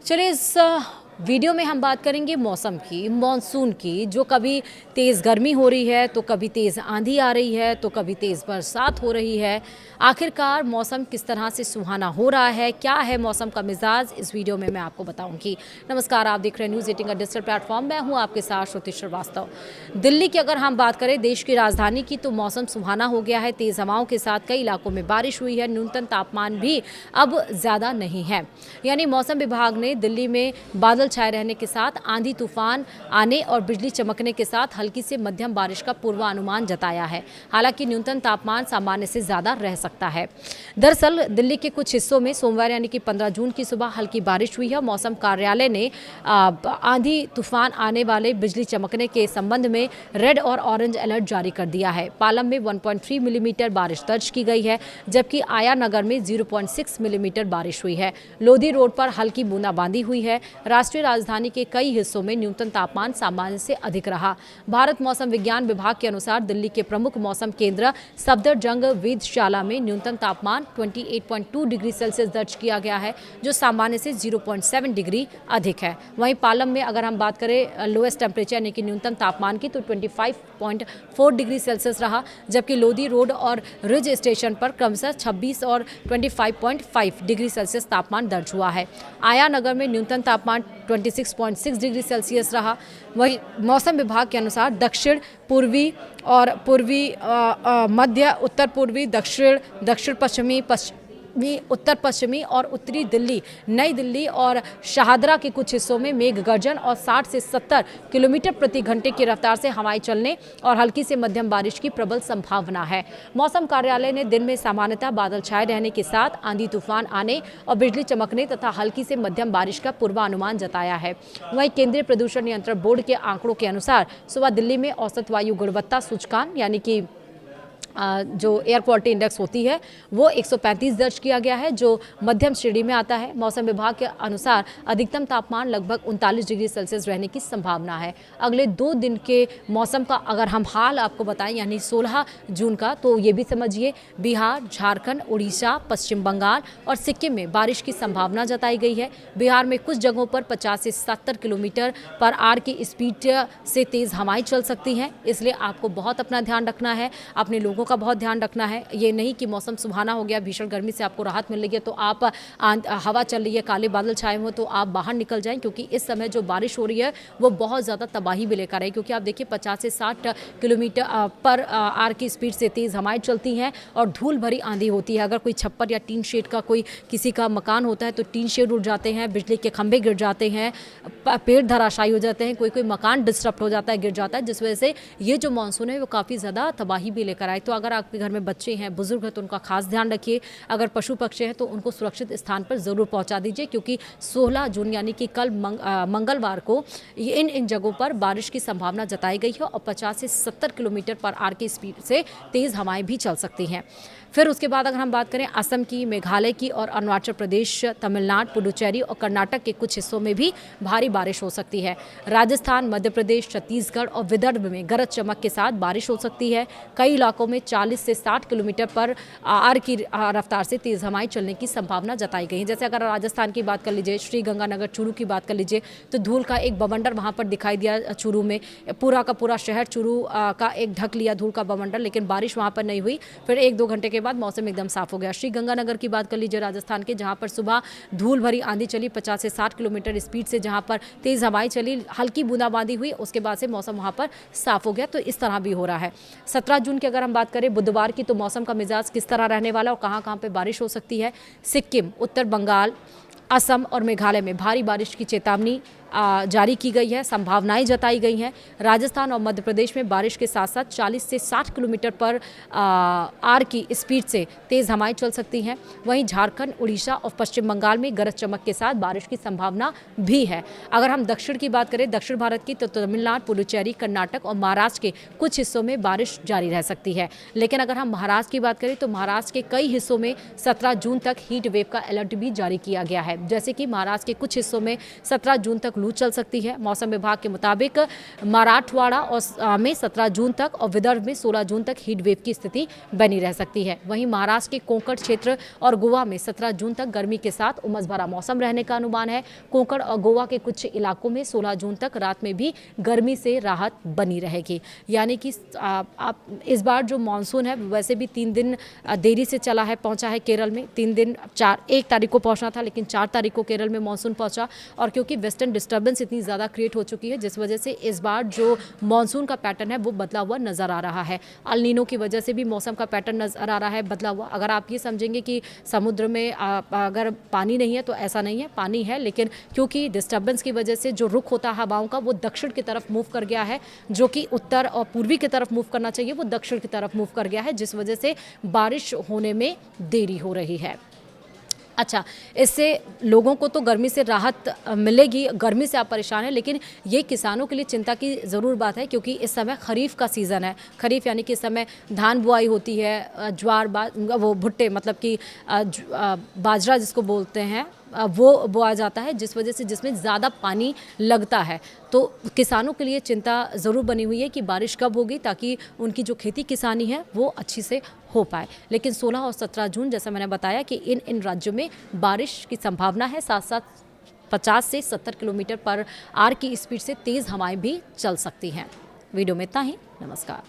चलिए इस वीडियो में हम बात करेंगे मौसम की, मॉनसून की। जो कभी तेज़ गर्मी हो रही है तो कभी तेज़ आंधी आ रही है तो कभी तेज़ बरसात हो रही है। आखिरकार मौसम किस तरह से सुहाना हो रहा है, क्या है मौसम का मिजाज, इस वीडियो में मैं आपको बताऊंगी। नमस्कार, आप देख रहे हैं न्यूज़ 18 का डिजिटल प्लेटफॉर्म। मैं हूं आपके साथ श्रुति श्रीवास्तव। दिल्ली की अगर हम बात करें, देश की राजधानी की, तो मौसम सुहाना हो गया है। तेज़ हवाओं के साथ कई इलाकों में बारिश हुई है। न्यूनतम तापमान भी अब ज़्यादा नहीं है। यानी मौसम विभाग ने दिल्ली में बादल छाए रहने के साथ आंधी तूफान आने और बिजली चमकने के साथ हल्की से मध्यम बारिश का पूर्वानुमान जताया है। हालांकि न्यूनतम तापमान सामान्य से ज्यादा रह सकता है। दरअसल दिल्ली के कुछ हिस्सों में सोमवार यानी कि 15 जून की सुबह हल्की बारिश हुई है। मौसम कार्यालय ने आंधी तूफान आने वाले बिजली चमकने के संबंध में रेड और ऑरेंज अलर्ट जारी कर दिया है। पालम में 1.3 मिलीमीटर बारिश दर्ज की गई है, जबकि आया नगर में 0.6 मिलीमीटर बारिश हुई है। लोधी रोड पर हल्की बूंदाबांदी हुई है। राष्ट्रीय राजधानी के कई हिस्सों में न्यूनतम तापमान सामान्य से अधिक रहा। भारत मौसम विज्ञान विभाग के अनुसार दिल्ली के प्रमुख मौसम केंद्र सफदरजंग वेधशाला में न्यूनतम तापमान 28.2 डिग्री सेल्सियस दर्ज किया गया है, जो सामान्य से 0.7 डिग्री अधिक है। वहीं पालम में अगर हम बात करें लोएस्ट टेम्परेचर यानी कि न्यूनतम तापमान की, तो 25.4 डिग्री सेल्सियस रहा, जबकि लोधी रोड और रिज स्टेशन पर क्रमशः 26 और 25.5 डिग्री सेल्सियस तापमान दर्ज हुआ है। आया नगर में न्यूनतम तापमान 26.6 डिग्री सेल्सियस रहा। वहीं मौसम विभाग के अनुसार दक्षिण पूर्वी और पूर्वी मध्य उत्तर पूर्वी दक्षिण पश्चिमी उत्तर पश्चिमी और उत्तरी दिल्ली, नई दिल्ली और शाहदरा के कुछ हिस्सों में मेघ गर्जन और 60 से 70 किलोमीटर प्रति घंटे की रफ्तार से हवाएं चलने और हल्की से मध्यम बारिश की प्रबल संभावना है। मौसम कार्यालय ने दिन में सामान्यतः बादल छाए रहने के साथ आंधी तूफान आने और बिजली चमकने तथा हल्की से मध्यम बारिश का पूर्वानुमान जताया है। वहीं केंद्रीय प्रदूषण नियंत्रण बोर्ड के आंकड़ों के अनुसार सुबह दिल्ली में औसत वायु गुणवत्ता सूचकांक यानी कि जो एयर क्वालिटी इंडेक्स होती है वो 135 दर्ज किया गया है, जो मध्यम श्रेणी में आता है। मौसम विभाग के अनुसार अधिकतम तापमान लगभग 39 डिग्री सेल्सियस रहने की संभावना है। अगले 2 दिन के मौसम का अगर हम हाल आपको बताएं, यानी 16 जून का, तो ये भी समझिए बिहार, झारखंड, उड़ीसा, पश्चिम बंगाल और सिक्किम में बारिश की संभावना जताई गई है। बिहार में कुछ जगहों पर 50 से 70 किलोमीटर पर आवर की स्पीड से तेज़ हवाएं चल सकती हैं, इसलिए आपको बहुत अपना ध्यान रखना है, अपने लोगों का बहुत ध्यान रखना है। ये नहीं कि मौसम सुहाना हो गया, भीषण गर्मी से आपको राहत मिल रही है तो आप हवा चल रही है, काले बादल छाए हुए, तो आप बाहर निकल जाएं, क्योंकि इस समय जो बारिश हो रही है वो बहुत ज़्यादा तबाही भी लेकर आई। क्योंकि आप देखिए 50 से 60 किलोमीटर पर आवर की स्पीड से तेज़ हवाएं चलती हैं और धूल भरी आंधी होती है। अगर कोई छप्पर या टीन शेड का कोई किसी का मकान होता है तो टीन शेड उड़ जाते हैं, बिजली के खंभे गिर जाते हैं, पेड़ धराशायी हो जाते हैं, कोई मकान डिस्टर्ब हो जाता है, गिर जाता है, जिस वजह से ये जो मानसून है वो काफ़ी ज़्यादा तबाही भी लेकर आए। तो अगर आपके घर में बच्चे हैं, बुजुर्ग हैं, तो उनका खास ध्यान रखिए। अगर पशु पक्षी हैं तो उनको सुरक्षित स्थान पर ज़रूर पहुंचा दीजिए, क्योंकि 16 जून यानी कि कल मंगलवार को इन जगहों पर बारिश की संभावना जताई गई है और 50 से 70 किलोमीटर पर आवर की स्पीड से तेज़ हवाएं भी चल सकती हैं। फिर उसके बाद अगर हम बात करें असम की, मेघालय की और अरुणाचल प्रदेश, तमिलनाडु, पुडुचेरी और कर्नाटक के कुछ हिस्सों में भी भारी बारिश हो सकती है। राजस्थान, मध्य प्रदेश, छत्तीसगढ़ और विदर्भ में गरज चमक के साथ बारिश हो सकती है। कई इलाकों में 40 से 60 किलोमीटर पर आवर की रफ्तार से तेज़ हवाएं चलने की संभावना जताई गई है। जैसे अगर राजस्थान की बात कर लीजिए, श्रीगंगानगर, चूरू की बात कर लीजिए, तो धूल का एक बवंडर वहाँ पर दिखाई दिया। चूरू में पूरा का पूरा शहर चूरू का एक ढक लिया धूल का बवंडर, लेकिन बारिश वहाँ पर नहीं हुई। फिर 1-2 घंटे के बाद मौसम एकदम साफ हो गया। श्रीगंगानगर की बात कर लीजिए राजस्थान के, जहां पर सुबह धूल भरी आंधी चली 50 से 60 किलोमीटर स्पीड से, जहां पर तेज हवाएं चली, हल्की बूंदाबांदी हुई, उसके बाद से मौसम वहां पर साफ हो गया। तो इस तरह भी हो रहा है। 17 जून की अगर हम बात करें बुधवार की, तो मौसम का मिजाज किस तरह रहने वाला और कहां पे बारिश हो सकती है। सिक्किम, उत्तर बंगाल, असम और मेघालय में भारी बारिश की चेतावनी जारी की गई है, संभावनाएं जताई गई हैं। राजस्थान और मध्य प्रदेश में बारिश के साथ साथ 40 से 60 किलोमीटर पर आवर की स्पीड से तेज़ हवाएं चल सकती हैं। वहीं झारखंड, उड़ीसा और पश्चिम बंगाल में गरज चमक के साथ बारिश की संभावना भी है। अगर हम दक्षिण की बात करें, दक्षिण भारत की, तो तमिलनाडु, पुडुचेरी, कर्नाटक और महाराष्ट्र के कुछ हिस्सों में बारिश जारी रह सकती है। लेकिन अगर हम महाराष्ट्र की बात करें तो महाराष्ट्र के कई हिस्सों में 17 जून तक हीट वेव का अलर्ट भी जारी किया गया है। जैसे कि महाराष्ट्र के कुछ हिस्सों में 17 जून तक लू चल सकती है। मौसम विभाग के मुताबिक मराठवाड़ा और में 17 जून तक और विदर्भ में 16 जून तक हीट वेव की स्थिति बनी रह सकती है। वहीं महाराष्ट्र के कोंकण क्षेत्र और गोवा में 17 जून तक गर्मी के साथ उमस भरा मौसम रहने का अनुमान है। कोंकण और गोवा के कुछ इलाकों में 16 जून तक रात में भी गर्मी से राहत बनी रहेगी। यानी कि आप इस बार जो मानसून है वैसे भी 3 दिन देरी से चला है, पहुंचा है केरल में। 3 दिन 1 तारीख को पहुंचना था, लेकिन 4 तारीख को केरल में मानसून पहुंचा। और क्योंकि वेस्टर्न डिस्टर्बेंस इतनी ज़्यादा क्रिएट हो चुकी है, जिस वजह से इस बार जो मानसून का पैटर्न है वो बदला हुआ नज़र आ रहा है। अल नीनो की वजह से भी मौसम का पैटर्न नज़र आ रहा है बदला हुआ। अगर आप ये समझेंगे कि समुद्र में अगर पानी नहीं है तो ऐसा नहीं है, पानी है, लेकिन क्योंकि डिस्टर्बेंस की वजह से जो रुख होता है हवाओं का वो दक्षिण की तरफ मूव कर गया है, जो कि उत्तर और पूर्वी की तरफ मूव करना चाहिए वो दक्षिण की तरफ मूव कर गया है, जिस वजह से बारिश होने में देरी हो रही है। अच्छा, इससे लोगों को तो गर्मी से राहत मिलेगी, गर्मी से आप परेशान हैं, लेकिन ये किसानों के लिए चिंता की ज़रूर बात है, क्योंकि इस समय खरीफ का सीज़न है। खरीफ यानी कि इस समय धान बुआई होती है, ज्वार वो भुट्टे मतलब कि बाजरा जिसको बोलते हैं वो बोया जाता है, जिस वजह से जिसमें ज़्यादा पानी लगता है। तो किसानों के लिए चिंता ज़रूर बनी हुई है कि बारिश कब होगी ताकि उनकी जो खेती किसानी है वो अच्छी से हो पाए। लेकिन 16 और 17 जून जैसा मैंने बताया कि इन राज्यों में बारिश की संभावना है। साथ साथ 50 से 70 किलोमीटर पर आवर की स्पीड से तेज़ हवाएं भी चल सकती हैं। वीडियो में इतना ही। नमस्कार।